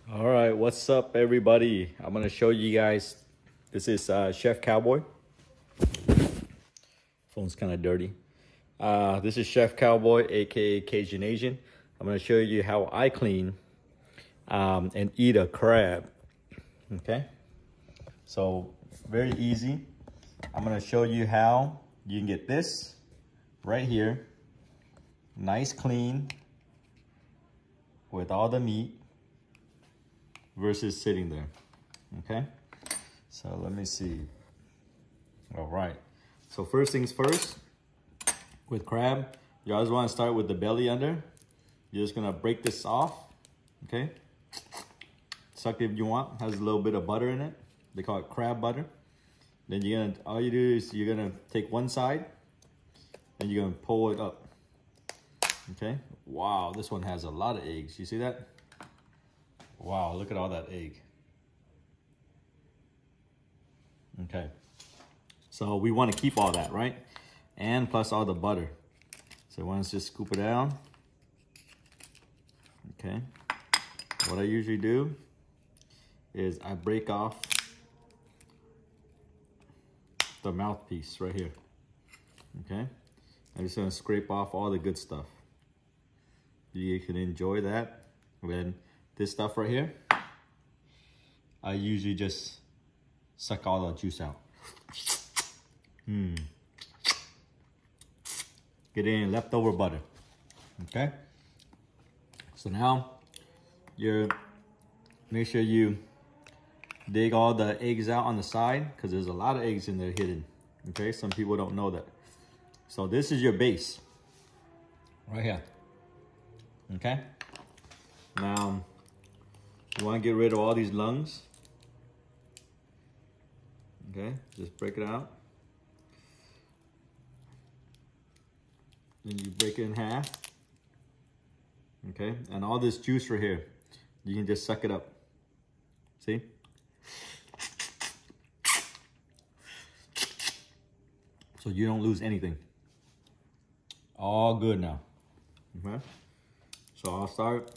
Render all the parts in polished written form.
All right, what's up, everybody? I'm gonna show you guys. This is Chef Cowboy. Phone's kind of dirty. This is Chef Cowboy, aka Cajun Asian. I'm gonna show you how I clean and eat a crab. Okay, so very easy. I'm gonna show you how you can get this right here, nice clean with all the meat, versus sitting there. Okay, so let me see. All right, so first things first, with crab, you always want to start with the belly under. You're just gonna break this off. Okay, suck it if you want. It has a little bit of butter in it. They call it crab butter. Then all you do is you're gonna take one side and you're gonna pull it up. Okay, wow, this one has a lot of eggs. You see that? Wow, look at all that egg. Okay, so we want to keep all that, right? And plus all the butter. So I want to just scoop it down. Okay, what I usually do is I break off the mouthpiece right here. Okay, I'm just going to scrape off all the good stuff. You can enjoy that. And then this stuff right here, I usually just suck all the juice out. Get in leftover butter. Okay, so now make sure you dig all the eggs out on the side, because there's a lot of eggs in there hidden. Okay, some people don't know that. So this is your base right here. Okay, now you want to get rid of all these lungs. Okay, just break it out. Then you break it in half. Okay, and all this juice right here, you can just suck it up. See? So you don't lose anything. All good now. Okay, so I'll start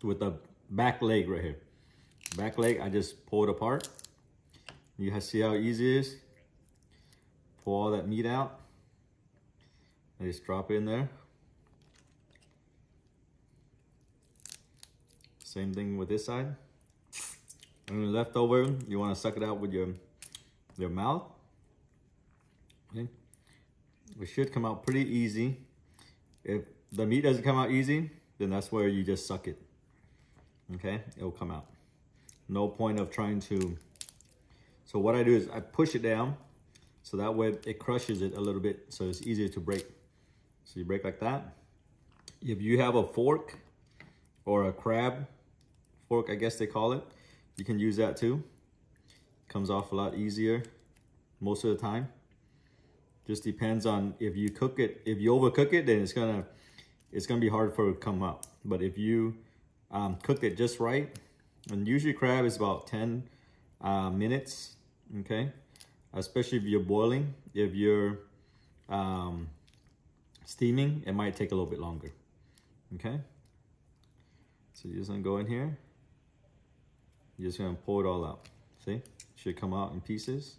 with the back leg right here. Back leg, I just pull it apart. You guys see how easy it is? Pull all that meat out. I just drop it in there. Same thing with this side. And the leftover, you want to suck it out with your mouth. Okay, it should come out pretty easy. If the meat doesn't come out easy, then that's where you just suck it. Okay, it'll come out. No point of trying to. So what I do is I push it down, so that way it crushes it a little bit, so it's easier to break. So you break like that. If you have a fork or a crab fork, I guess they call it, you can use that too. Comes off a lot easier most of the time. Just depends on if you cook it. If you overcook it, then it's gonna be hard for it to come out. But if you cook it just right, and usually crab is about 10 minutes, okay? Especially if you're boiling. If you're steaming, it might take a little bit longer, okay? So you're just gonna go in here. You're just gonna pull it all out. See? It should come out in pieces.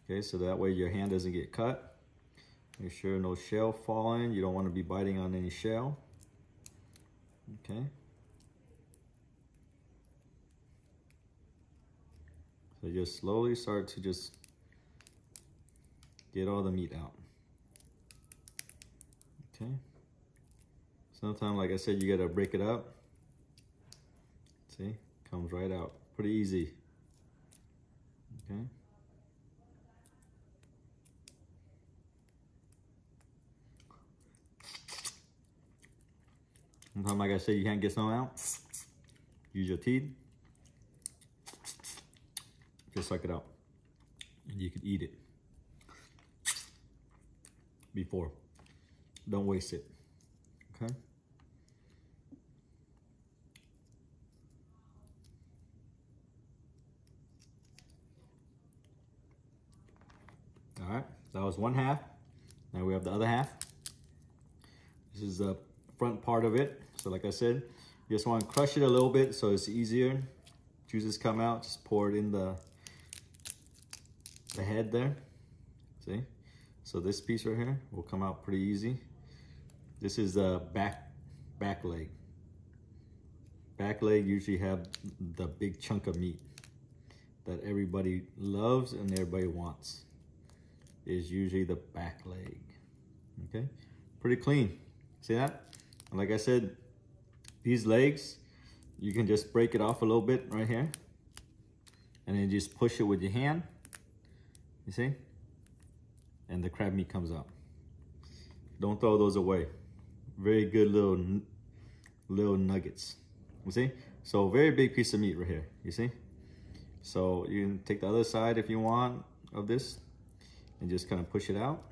Okay, so that way your hand doesn't get cut. Make sure no shell fall in. You don't want to be biting on any shell. Okay. So just slowly start to just get all the meat out. Okay. Sometimes, like I said, you gotta break it up. See, comes right out. Pretty easy. Okay. Sometimes, like I said, you can't get some out. Use your teeth. Just suck it out. And you can eat it. Before. Don't waste it. Okay? All right. That was one half. Now we have the other half. This is the front part of it. So like I said, you just want to crush it a little bit so it's easier. Juices come out, just pour it in the head there. See? So this piece right here will come out pretty easy. This is the back leg. Back leg usually have the big chunk of meat that everybody loves and everybody wants. Is usually the back leg. Okay, pretty clean. See that? And like I said, these legs, you can just break it off a little bit right here, and then just push it with your hand. You see? And the crab meat comes out. Don't throw those away. Very good little nuggets. You see? So very big piece of meat right here. You see? So you can take the other side if you want of this and just kind of push it out.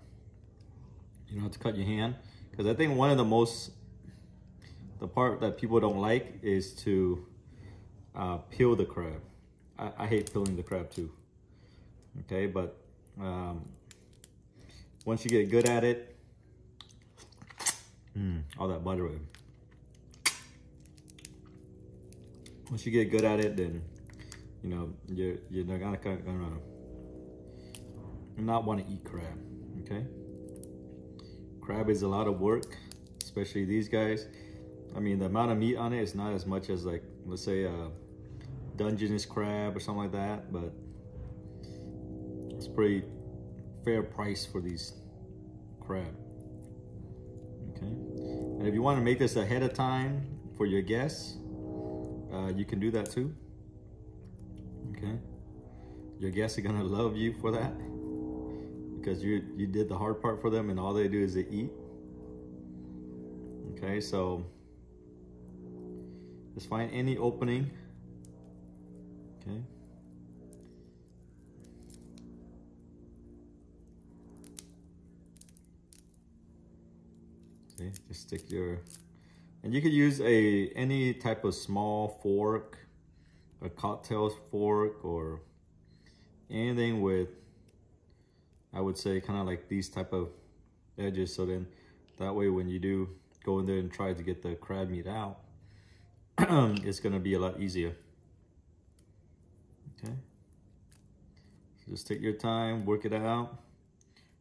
You don't have to cut your hand, because I think one of the part that people don't like is to peel the crab. I hate peeling the crab too. Okay, but once you get good at it, all that butter. Once you get good at it, then you know you're gonna not want to eat crab. Okay, crab is a lot of work, especially these guys. I mean, the amount of meat on it is not as much as, like, let's say a Dungeness crab or something like that, but it's pretty fair price for these crab. Okay, and if you want to make this ahead of time for your guests, you can do that too. Okay, your guests are gonna love you for that, because you did the hard part for them, and all they do is they eat. Okay, so just find any opening. Okay. Okay, just stick your, and you could use any type of small fork, a cocktail fork, or anything with, I would say, kind of like these type of edges, so then that way when you do go in there and try to get the crab meat out, it's gonna be a lot easier. Okay, so just take your time, work it out.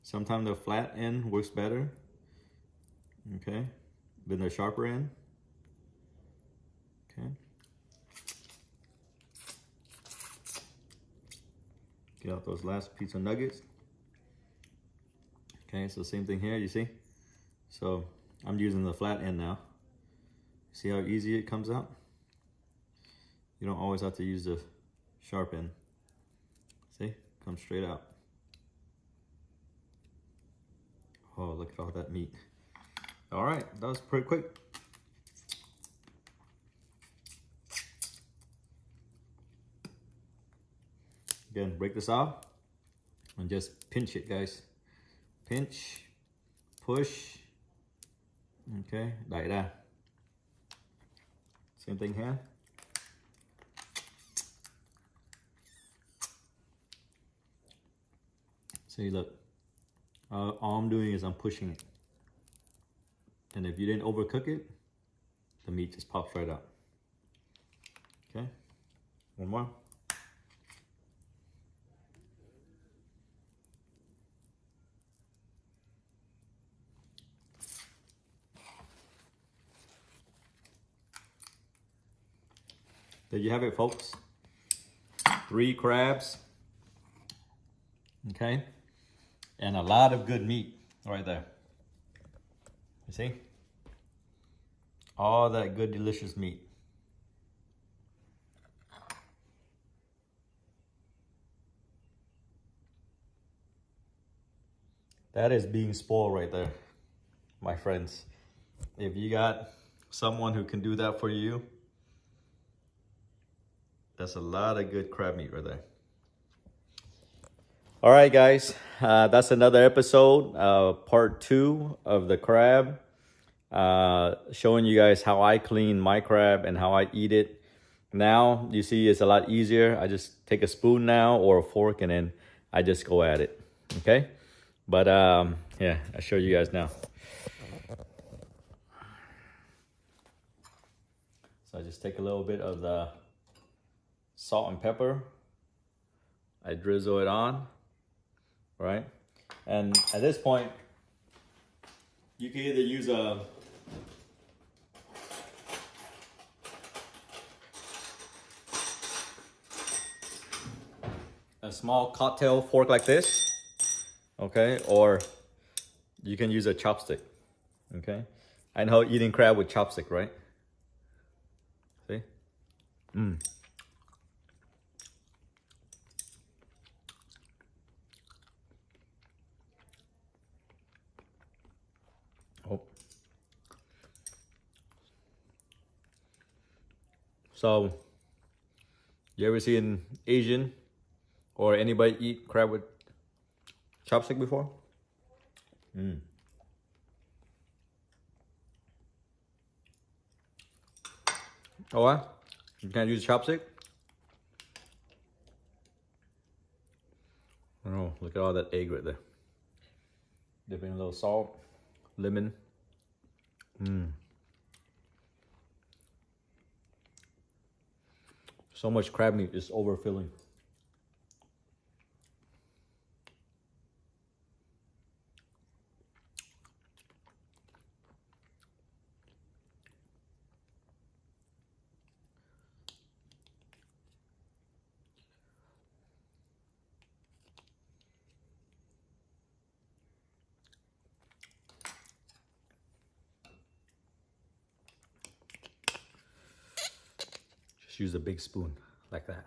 Sometimes the flat end works better, okay, than the sharper end. Okay, get out those last piece of nuggets. Okay, so same thing here, you see? So I'm using the flat end now. See how easy it comes out? You don't always have to use the sharp end. See, comes straight out. Oh, look at all that meat. All right, that was pretty quick. Again, break this off and just pinch it, guys. Pinch, push, okay, like that. Same thing here. See, look, all I'm doing is I'm pushing it. And if you didn't overcook it, the meat just pops right out. Okay, one more. There you have it, folks. 3 crabs, okay, and a lot of good meat right there. You see? All that good, delicious meat. That is being spoiled right there, my friends. If you got someone who can do that for you, that's a lot of good crab meat right there. All right, guys, that's another episode, part 2 of the crab, showing you guys how I clean my crab and how I eat it. Now, you see, it's a lot easier. I just take a spoon now or a fork, and then I just go at it, okay? But, yeah, I'll show you guys now. So I just take a little bit of the salt and pepper. I drizzle it on, right? And at this point, you can either use a small cocktail fork like this, okay? Or you can use a chopstick, okay? I know eating crab with chopstick, right? See? Oh. So, you ever see an Asian or anybody eat crab with chopstick before? Oh, what? You can't use a chopstick? Oh, look at all that egg right there. Dip in a little salt, lemon. So much crab meat is overfilling. Just use a big spoon like that.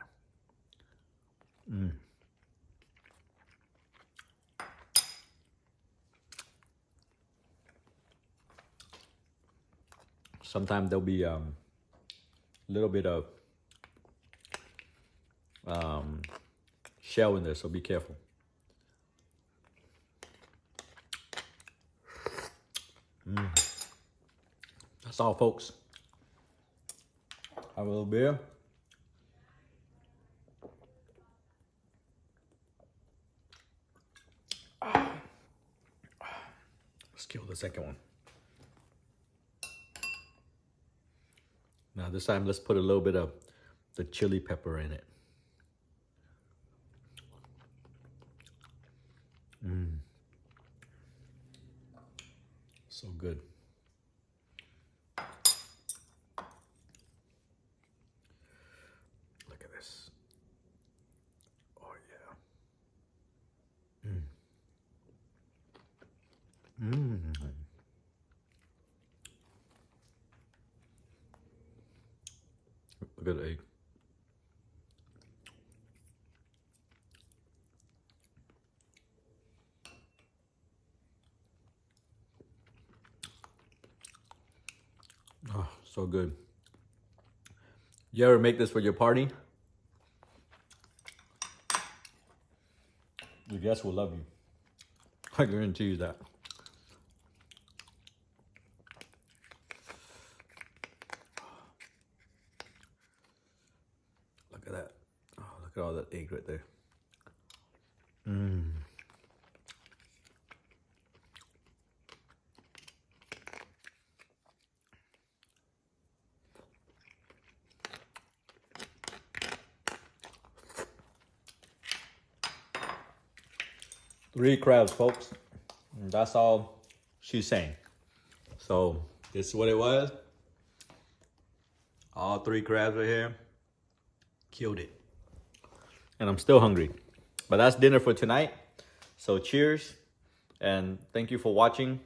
Sometimes there'll be a little bit of shell in there, so be careful. That's all, folks. Have a little beer. Let's kill the second one. Now this time, let's put a little bit of the chili pepper in it. So good. Look at this. Oh yeah. Look at the egg. Oh, so good. You ever make this for your party? Your guests will love you. I guarantee you that. Look at that. Oh, look at all that egg right there. 3 crabs, folks. And that's all she's saying. So this is what it was. All 3 crabs right here. Killed it. And I'm still hungry. But that's dinner for tonight. So cheers. And thank you for watching.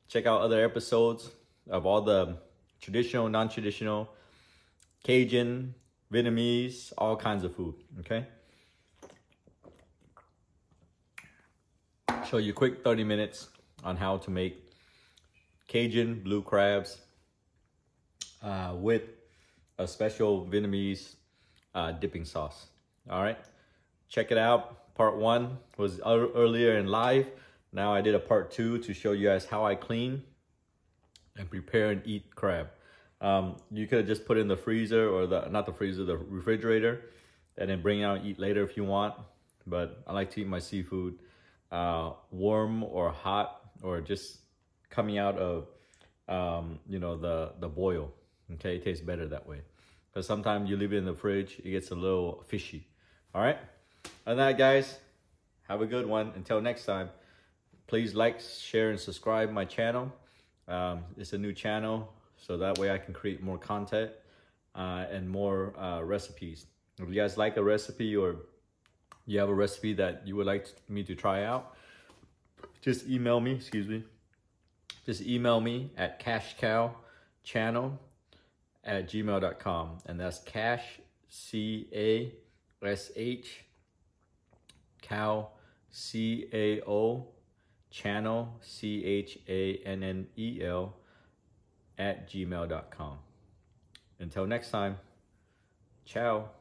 Check out other episodes of all the traditional, non-traditional, Cajun, Vietnamese, all kinds of food, okay? Show you a quick 30 minutes on how to make Cajun blue crabs with a special Vietnamese dipping sauce. All right, check it out. Part 1 was earlier in live. Now I did a part 2 to show you guys how I clean and prepare and eat crab. You could have just put it in the freezer or not the freezer, the refrigerator, and then bring it out and eat later if you want. But I like to eat my seafood warm or hot or just coming out of you know, the boil. Okay, it tastes better that way. But sometimes you leave it in the fridge, it gets a little fishy. All right. Other than that, guys, have a good one. Until next time, please like, share, and subscribe my channel. It's a new channel, so that way I can create more content and more recipes. If you guys like a recipe or you have a recipe that you would like me to try out, just email me, Just email me at cashcowchannel@gmail.com. And that's cash, C-A-S-H, cow, C-A-O, channel, C-H-A-N-N-E-L, @gmail.com. Until next time, ciao.